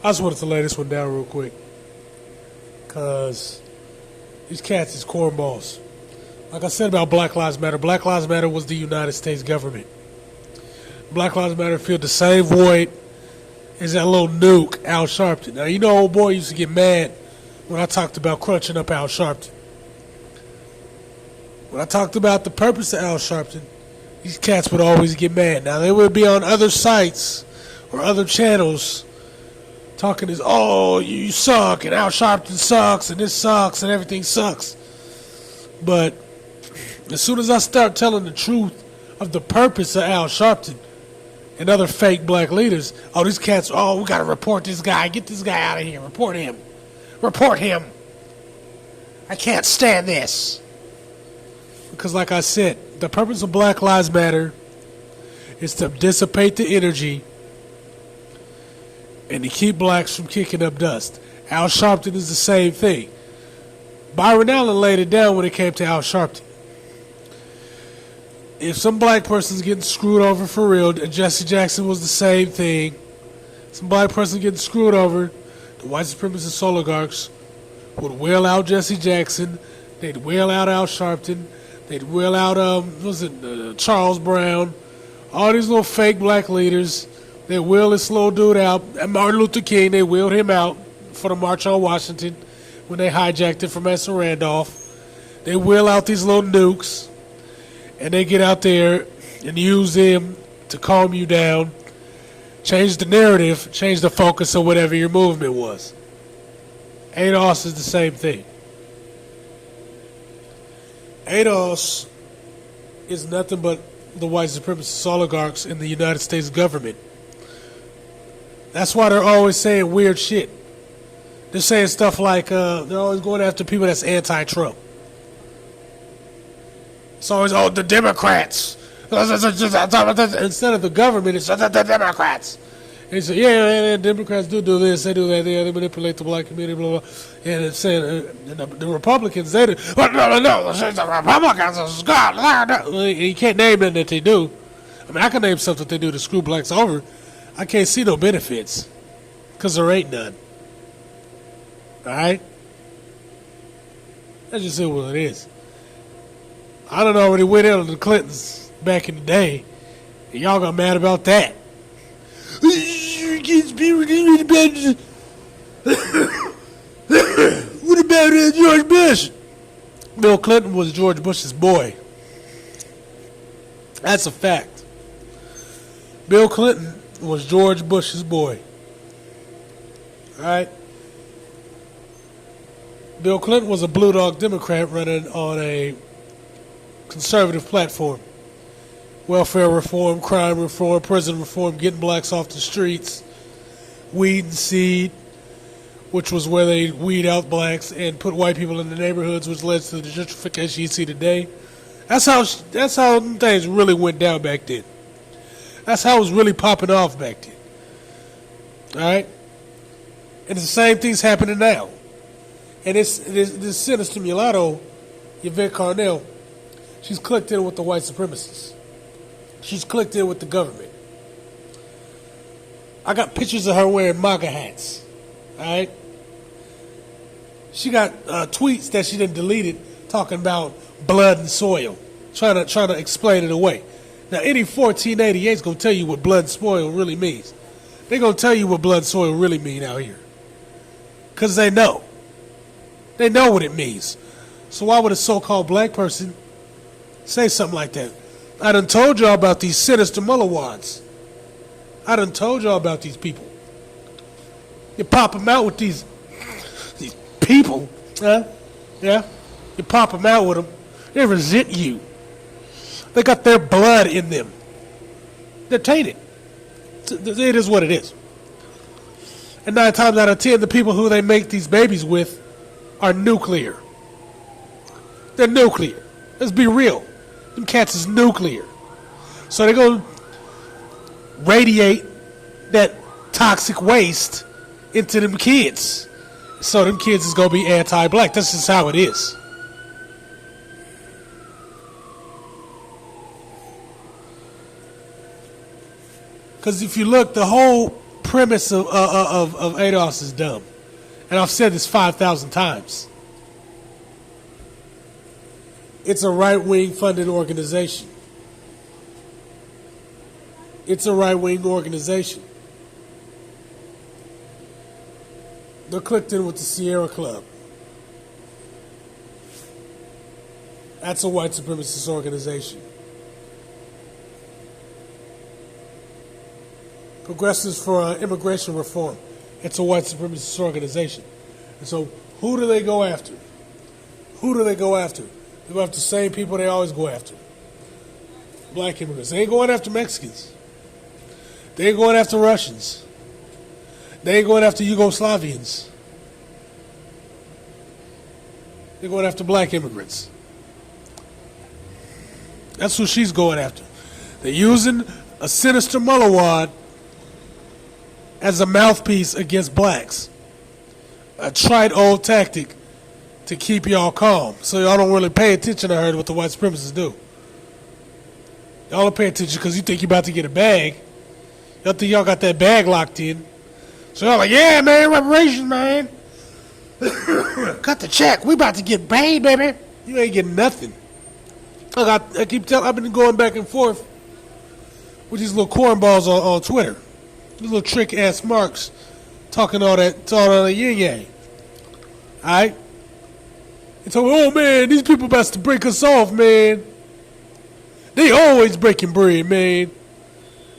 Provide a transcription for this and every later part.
I just wanted to lay this one down real quick. Because these cats is cornballs. Like I said about Black Lives Matter, Black Lives Matter was the United States government. Black Lives Matter filled the same void as that little nuke, Al Sharpton. Now, you know, old boy used to get mad when I talked about crunching up Al Sharpton. When I talked about the purpose of Al Sharpton, these cats would always get mad. Now, they would be on other sites or other channels talking as, oh, you suck, and Al Sharpton sucks, and this sucks, and everything sucks. But as soon as I start telling the truth of the purpose of Al Sharpton and other fake black leaders, oh, these cats, oh, we got to report this guy. Get this guy out of here. Report him. Report him. I can't stand this. Because like I said, the purpose of Black Lives Matter is to dissipate the energy and to keep blacks from kicking up dust. Al Sharpton is the same thing. Byron Allen laid it down when it came to Al Sharpton. If some black person's getting screwed over for real, and Jesse Jackson was the same thing, some black person getting screwed over, the white supremacist oligarchs would wheel out Jesse Jackson, they'd wheel out Al Sharpton, they'd wheel out Charles Brown, all these little fake black leaders. They wheeled this little dude out. And Martin Luther King, they wheeled him out for the March on Washington when they hijacked it from Esther Randolph. They wheel out these little nukes, and they get out there and use them to calm you down, change the narrative, change the focus of whatever your movement was. ADOS is the same thing. ADOS is nothing but the white supremacist oligarchs in the United States government. That's why they're always saying weird shit. They're saying stuff like, they're always going after people that's anti-Trump. It's always, oh, the Democrats. Instead of the government, it's the Democrats. And he said, yeah, Democrats do this, they do that, they manipulate the black community, blah, blah. And it's saying, the Republicans, they do, well, no, the Republicans are God. You can't name them that they do. I mean, I can name stuff that they do to screw blacks over. I can't see no benefits, because there ain't none. Alright? That's just what it is. I done already went in on the Clintons back in the day, and y'all got mad about that. What about George Bush? Bill Clinton was George Bush's boy. That's a fact. Bill Clinton was George Bush's boy. Alright? Bill Clinton was a blue dog Democrat running on a conservative platform. Welfare reform, crime reform, prison reform, getting blacks off the streets, weed and seed, which was where they weed out blacks and put white people in the neighborhoods, which led to the gentrification you see today. That's how things really went down back then. That's how it was really popping off back then. Alright? And the same thing's happening now. And this sinister mulatto, Yvette Carnell, she's clicked in with the white supremacists. She's clicked in with the government. I got pictures of her wearing MAGA hats. Alright? She got tweets that she done deleted talking about blood and soil. Trying to explain it away. Now, any 1488 is going to tell you what blood and soil really means. They're going to tell you what blood and soil really mean out here. Because they know. They know what it means. So why would a so-called black person say something like that? I done told y'all about these sinister mulliwads. I done told y'all about these people. You pop them out with these people. Huh? Yeah? You pop them out with them. They resent you. They got their blood in them. They're tainted. It is what it is. And 9 times out of 10, the people who they make these babies with are nuclear. They're nuclear. Let's be real. Them cats is nuclear. So they're going to radiate that toxic waste into them kids. So them kids is going to be anti-black. That's just how it is. Because if you look, the whole premise of ADOS is dumb. And I've said this 5,000 times. It's a right-wing funded organization. It's a right-wing organization. They're clicked in with the Sierra Club. That's a white supremacist organization. Progressives for Immigration Reform. It's a white supremacist organization. And so who do they go after? Who do they go after? They go after the same people they always go after. Black immigrants. They ain't going after Mexicans. They ain't going after Russians. They ain't going after Yugoslavians. They're going after black immigrants. That's who she's going after. They're using a sinister mulawad as a mouthpiece against blacks. A tried old tactic to keep y'all calm. So y'all don't really pay attention to her, what the white supremacists do. Y'all don't pay attention because you think you're about to get a bag. Y'all think y'all got that bag locked in. So y'all like, yeah, man, reparations, man. Cut the check. We about to get paid, baby. You ain't getting nothing. Look, I keep telling, I've been going back and forth with these little cornballs on Twitter. These little trick-ass marks talking all that yin-yang. Alright? They told me, oh, man, these people about to break us off, man. They always breaking bread, man.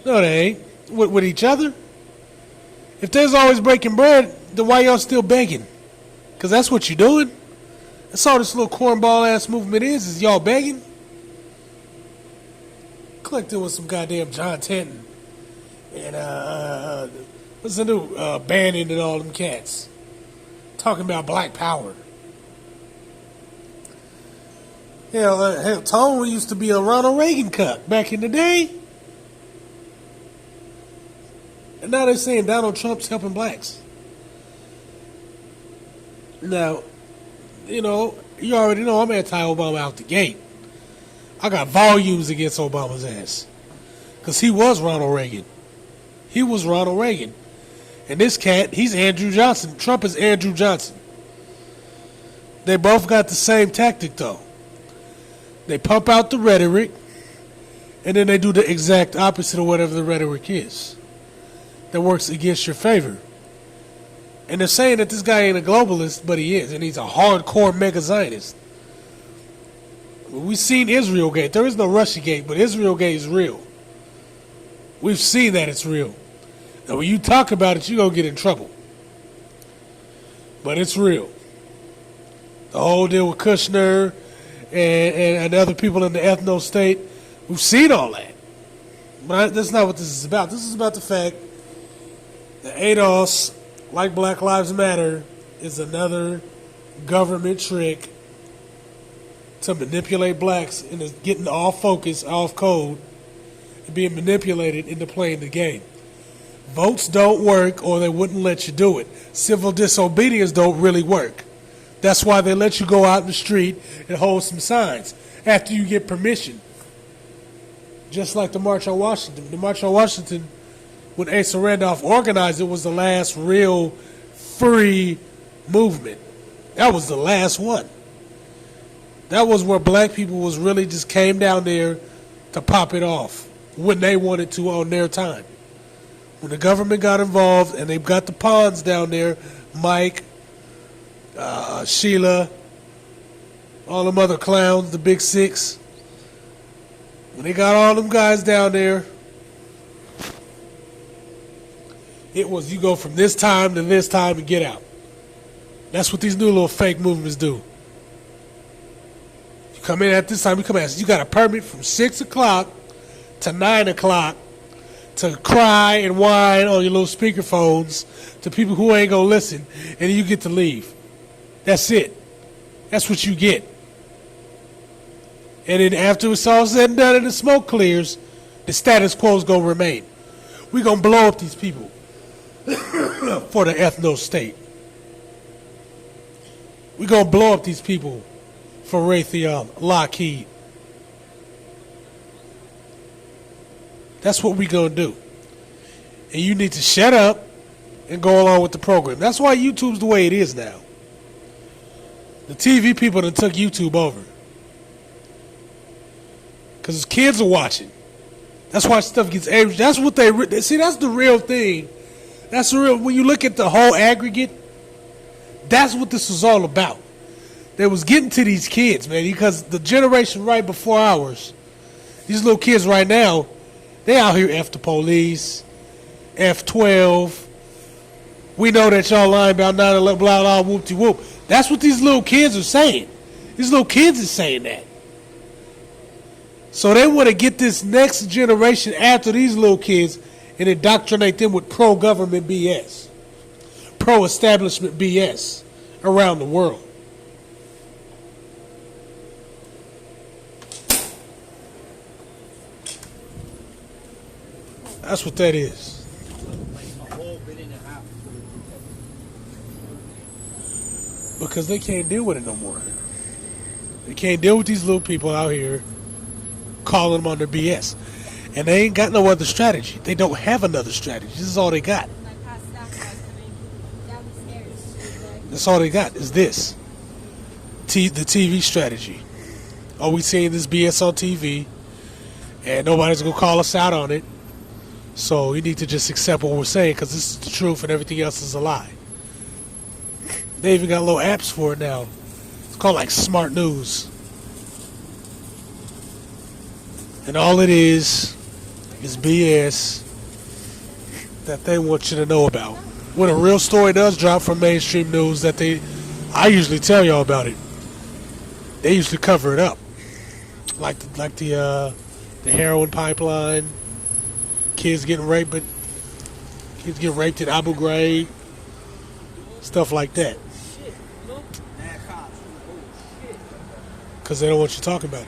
No, they ain't. With each other? If there's always breaking bread, then why y'all still begging? Because that's what you're doing. That's all this little cornball-ass movement is y'all begging. Clicked in with some goddamn John Tenton. And, what's the new, Bannon and all them cats. Talking about black power. Hell, Tone used to be a Ronald Reagan cuck back in the day. And now they're saying Donald Trump's helping blacks. Now, you already know I'm anti-Obama out the gate. I got volumes against Obama's ass. Because he was Ronald Reagan. He was Ronald Reagan. And this cat, he's Andrew Johnson. Trump is Andrew Johnson. They both got the same tactic, though. They pump out the rhetoric, and then they do the exact opposite of whatever the rhetoric is that works against your favor. And they're saying that this guy ain't a globalist, but he is, and he's a hardcore mega-Zionist. We've seen Israel Gate. There is no Russia Gate, but Israel Gate is real. We've seen that it's real. Now, when you talk about it, you're going to get in trouble. But it's real. The whole deal with Kushner and other people in the ethno state, we've seen all that. But that's not what this is about. This is about the fact that ADOS, like Black Lives Matter, is another government trick to manipulate blacks into getting off focus, off code, and being manipulated into playing the game. Votes don't work, or they wouldn't let you do it. Civil disobedience don't really work. That's why they let you go out in the street and hold some signs after you get permission. Just like the March on Washington. The March on Washington, when Asa Randolph organized it, was the last real free movement. That was the last one. That was where black people was really just came down there to pop it off when they wanted to on their time. When the government got involved and they've got the pawns down there, Mike, Sheila, all them other clowns, the Big Six. When they got all them guys down there, it was you go from this time to this time and get out. That's what these new little fake movements do. You come in at this time, you got a permit from 6 o'clock to 9 o'clock to cry and whine on your little speakerphones to people who ain't gonna listen, and then you get to leave. That's it. That's what you get. And then after it's all said and done and the smoke clears, the status quo is going to remain. We're going to blow up these people for the ethno state. We're going to blow up these people for Raytheon, Lockheed. That's what we're going to do. And you need to shut up and go along with the program. That's why YouTube's the way it is now. The TV people that took YouTube over. Because kids are watching. That's why stuff gets average. That's what they see. That's the real thing. That's the real. When you look at the whole aggregate, that's what this was all about. They was getting to these kids, man, because the generation right before ours, these little kids right now, they out here F the police, F12. We know that y'all lying about 9/11, blah blah, whoop-de-whoop. That's what these little kids are saying. These little kids are saying that. So they want to get this next generation after these little kids and indoctrinate them with pro-government BS, pro-establishment BS around the world. That's what that is. Because they can't deal with it no more. They can't deal with these little people out here calling them on their BS. And they ain't got no other strategy. They don't have another strategy. This is all they got. That's all they got is this. The TV strategy. Oh, we seeing this BS on TV, and nobody's going to call us out on it. So you need to just accept what we're saying because this is the truth and everything else is a lie. They even got little apps for it now. It's called like Smart News. And all it is BS that they want you to know about. When a real story does drop from mainstream news I usually tell y'all about it. They usually cover it up. Like the heroin pipeline, kids getting raped at Abu Ghraib, stuff like that. Because they don't want you talking about it.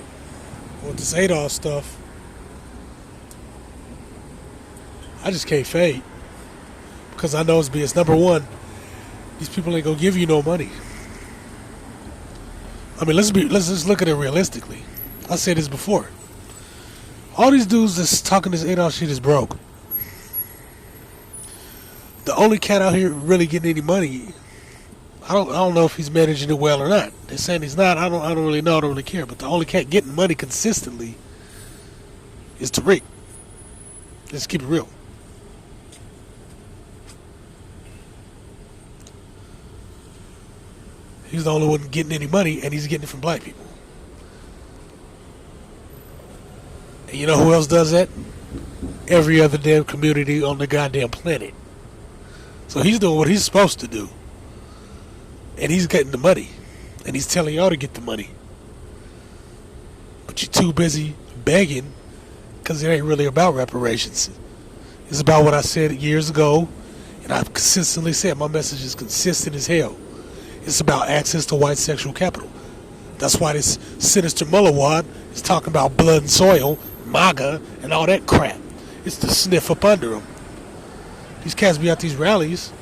With this ADOS stuff, I just can't fade. Because I know it's BS. Number one, these people ain't gonna give you no money. I mean, let's just look at it realistically. I said this before. All these dudes that's talking this ADOS shit is broke. The only cat out here really getting any money, I don't know if he's managing it well or not. They're saying he's not. I don't really know. I don't really care. But the only cat getting money consistently is Tariq. Let's keep it real. He's the only one getting any money, and he's getting it from black people. And you know who else does that? Every other damn community on the goddamn planet. So he's doing what he's supposed to do. And he's getting the money. And he's telling y'all to get the money. But you're too busy begging because it ain't really about reparations. It's about what I said years ago, and I've consistently said my message is consistent as hell. It's about access to white sexual capital. That's why this sinister Mullawad is talking about blood and soil, MAGA, and all that crap. It's to sniff up under them. These cats be at these rallies.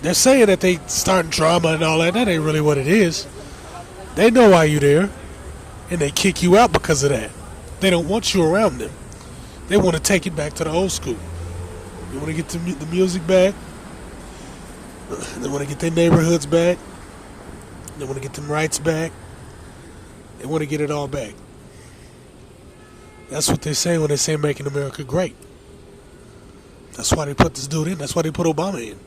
They're saying that they starting drama and all that. That ain't really what it is. They know why you there, and they kick you out because of that. They don't want you around them. They want to take it back to the old school. They want to get the music back. They want to get their neighborhoods back. They want to get them rights back. They want to get it all back. That's what they say when they say making America great. That's why they put this dude in. That's why they put Obama in.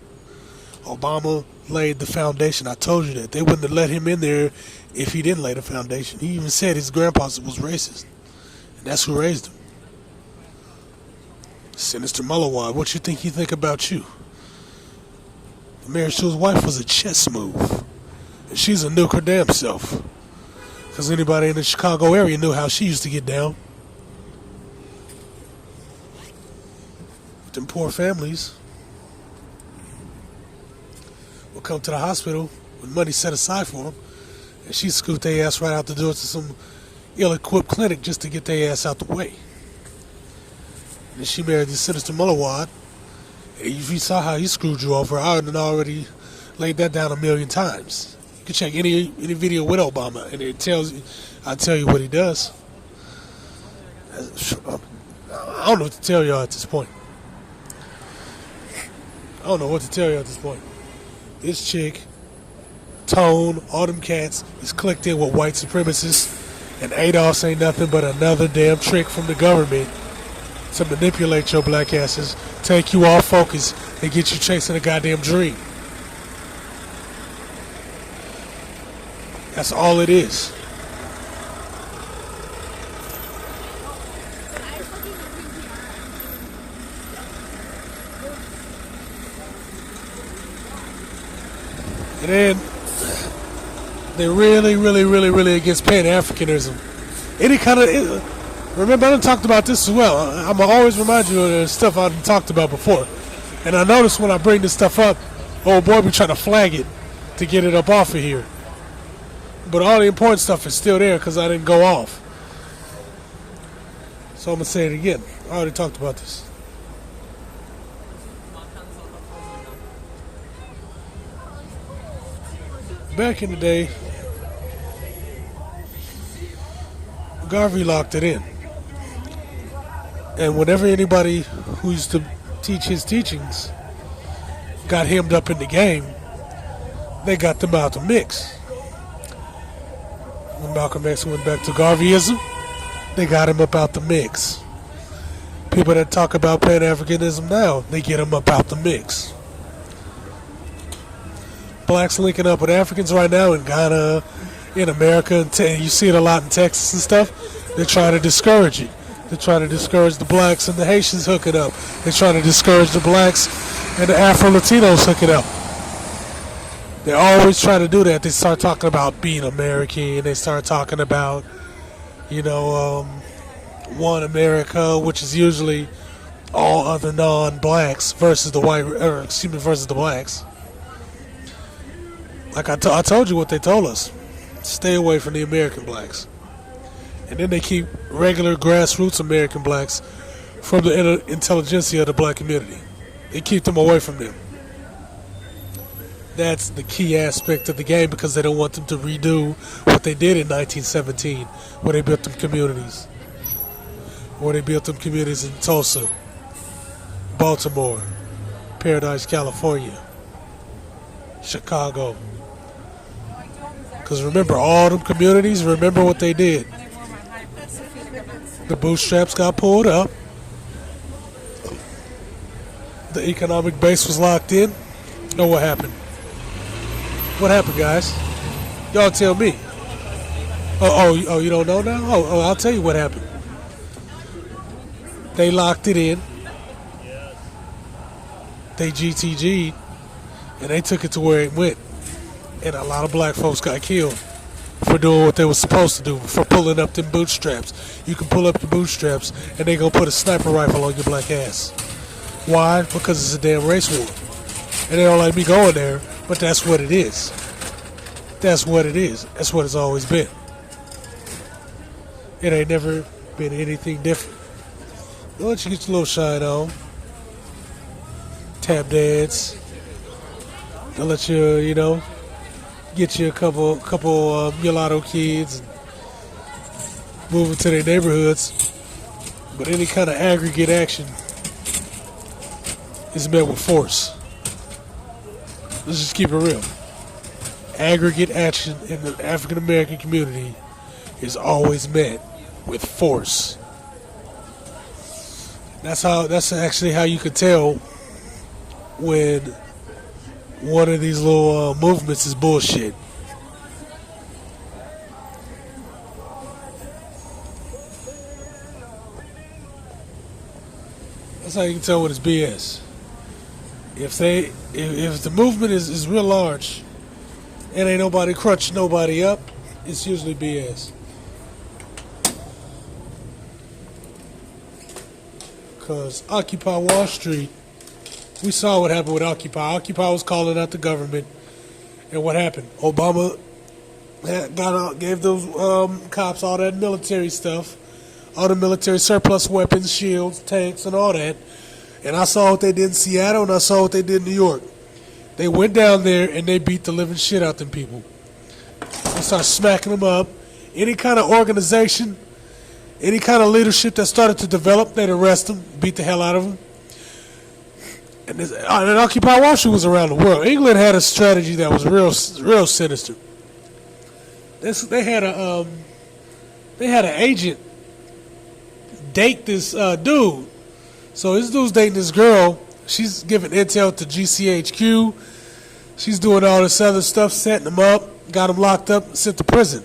Obama laid the foundation. I told you that. They wouldn't have let him in there if he didn't lay the foundation. He even said his grandpa was racist. And that's who raised him. Sinister Mullawad, what you think about you? The marriage to his wife was a chess move. And she's a nuke her damn self. Because anybody in the Chicago area knew how she used to get down. With them poor families will come to the hospital with money set aside for them, and she scooped their ass right out the door to some ill-equipped clinic just to get their ass out the way. And then she married this sinister Mullawad. If you saw how he screwed you over, I would already laid that down 1,000,000 times. You can check any video with Obama, and it tells you. I'll tell you what he does. I don't know what to tell y'all at this point. I don't know what to tell you at this point. This chick, Tone, all them cats is clicked in with white supremacists, and ADOS ain't nothing but another damn trick from the government to manipulate your black asses, take you off focus, and get you chasing a goddamn dream. That's all it is. And then they're really, really, really, really against Pan-Africanism. Any kind of... Remember, I done talked about this as well. I'm going to always remind you of the stuff I done talked about before. And I notice when I bring this stuff up, old boy be trying to flag it to get it up off of here. But all the important stuff is still there because I didn't go off. So I'm going to say it again. I already talked about this. Back in the day, Garvey locked it in. And whenever anybody who used to teach his teachings got hemmed up in the game, they got them out the mix. When Malcolm X went back to Garveyism, they got him up out the mix. People that talk about Pan-Africanism now, they get him up out the mix. Blacks linking up with Africans right now in Ghana, in America, and you see it a lot in Texas and stuff. They're trying to discourage it. They're trying to discourage the blacks and the Haitians hooking up. They're trying to discourage the blacks and the Afro-Latinos hooking up. They always try to do that. They start talking about being American. They start talking about, one America, which is usually all other non-blacks versus the versus the blacks. Like I told you what they told us. Stay away from the American blacks. And then they keep regular grassroots American blacks from the intelligentsia of the black community. They keep them away from them. That's the key aspect of the game because they don't want them to redo what they did in 1917 where they built them communities. Where they built them communities in Tulsa, Baltimore, Paradise, California, Chicago. Because remember, all them communities, remember what they did. The bootstraps got pulled up. The economic base was locked in. Know what happened? What happened, guys? Y'all tell me. Oh, you don't know now? Oh, I'll tell you what happened. They locked it in. They GTG'd. And they took it to where it went. And a lot of black folks got killed for doing what they were supposed to do, for pulling up them bootstraps. You can pull up the bootstraps and they gonna put a sniper rifle on your black ass. Why? Because it's a damn race war. And they don't like me going there, but that's what it is. That's what it is. That's what it's always been. It ain't never been anything different. They'll let you get your little shine on. Tap dance. They'll let you, get you a couple mulatto kids and move them to their neighborhoods. But any kind of aggregate action is met with force. Let's just keep it real. Aggregate action in the African American community is always met with force. That's actually how you could tell when one of these little movements is bullshit. That's how you can tell when it's BS. If the movement is real large and ain't nobody crunch nobody up, it's usually BS. Because Occupy Wall Street, we saw what happened with Occupy. Occupy was calling out the government. And what happened? Obama gave those cops all that military stuff, all the military surplus weapons, shields, tanks, and all that. And I saw what they did in Seattle, and I saw what they did in New York. They went down there, and they beat the living shit out them people. They started smacking them up. Any kind of organization, any kind of leadership that started to develop, they'd arrest them, beat the hell out of them. And Occupy Wall Street was around the world. England had a strategy that was real sinister. They had an agent date this dude. So this dude's dating this girl. She's giving intel to GCHQ. She's doing all this other stuff, setting him up, got him locked up, sent to prison.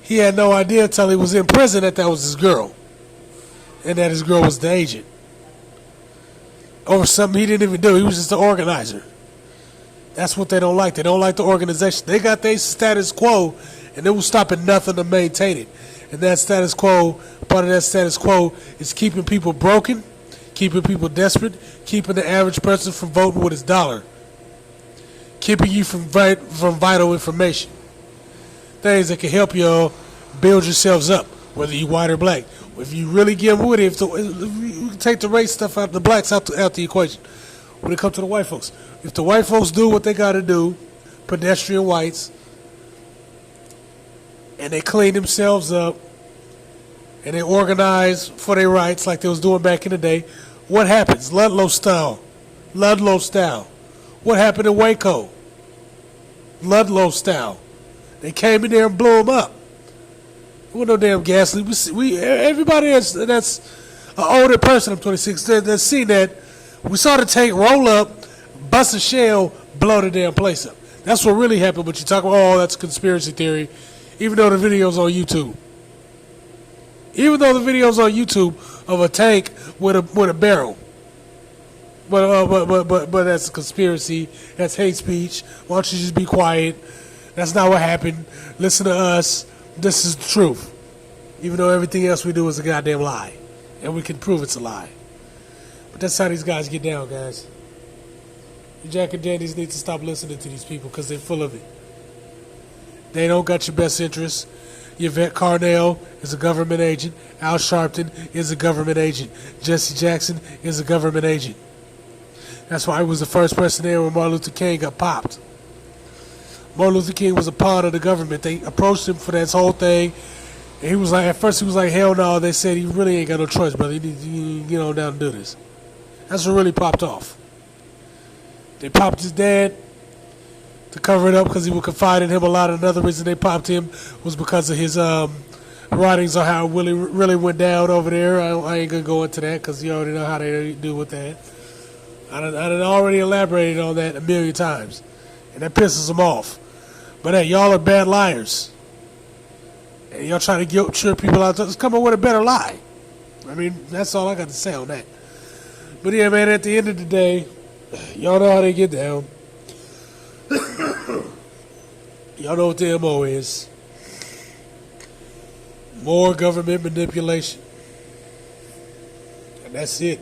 He had no idea until he was in prison that was his girl, and that his girl was the agent. Over something he didn't even do. He was just the organizer. That's what they don't like. They don't like the organization. They got their status quo, and it was stopping nothing to maintain it. And that status quo, part of that status quo is keeping people broken, keeping people desperate, keeping the average person from voting with his dollar, keeping you from vital information. Things that can help you build yourselves up, whether you white or black. If you really get with it, if you take the race stuff out, the blacks out the equation. When it comes to the white folks, if the white folks do what they got to do, pedestrian whites, and they clean themselves up, and they organize for their rights like they was doing back in the day, what happens? Ludlow style. Ludlow style. What happened in Waco? Ludlow style. They came in there and blew them up. There was no damn gas leak. Everybody that's an older person, I'm 26, that's seen that. We saw the tank roll up, bust a shell, blow the damn place up. That's what really happened. But you talk about, oh, that's a conspiracy theory, even though the video's on YouTube. Even though the video's on YouTube of a tank with a barrel. But that's a conspiracy. That's hate speech. Why don't you just be quiet? That's not what happened. Listen to us. This is the truth. Even though everything else we do is a goddamn lie. And we can prove it's a lie. But that's how these guys get down, guys. You Jack and Dandies need to stop listening to these people because they're full of it. They don't got your best interests. Yvette Carnell is a government agent. Al Sharpton is a government agent. Jesse Jackson is a government agent. That's why he was the first person there when Martin Luther King got popped. Martin Luther King was a pawn of the government. They approached him for this whole thing. And he was like, at first he was like, hell no. They said he really ain't got no choice, brother. You need to get on down and do this. That's what really popped off. They popped his dad to cover it up because he would confide in him a lot. Another reason they popped him was because of his writings on how it really went down over there. I ain't going to go into that because you already know how they do with that. I done already elaborated on that a million times. And that pisses them off. But hey, y'all are bad liars. And y'all trying to guilt trip people out there. Let's come up with a better lie. I mean, that's all I got to say on that. But yeah, man, at the end of the day, y'all know how they get down. Y'all know what the MO is. More government manipulation. And that's it.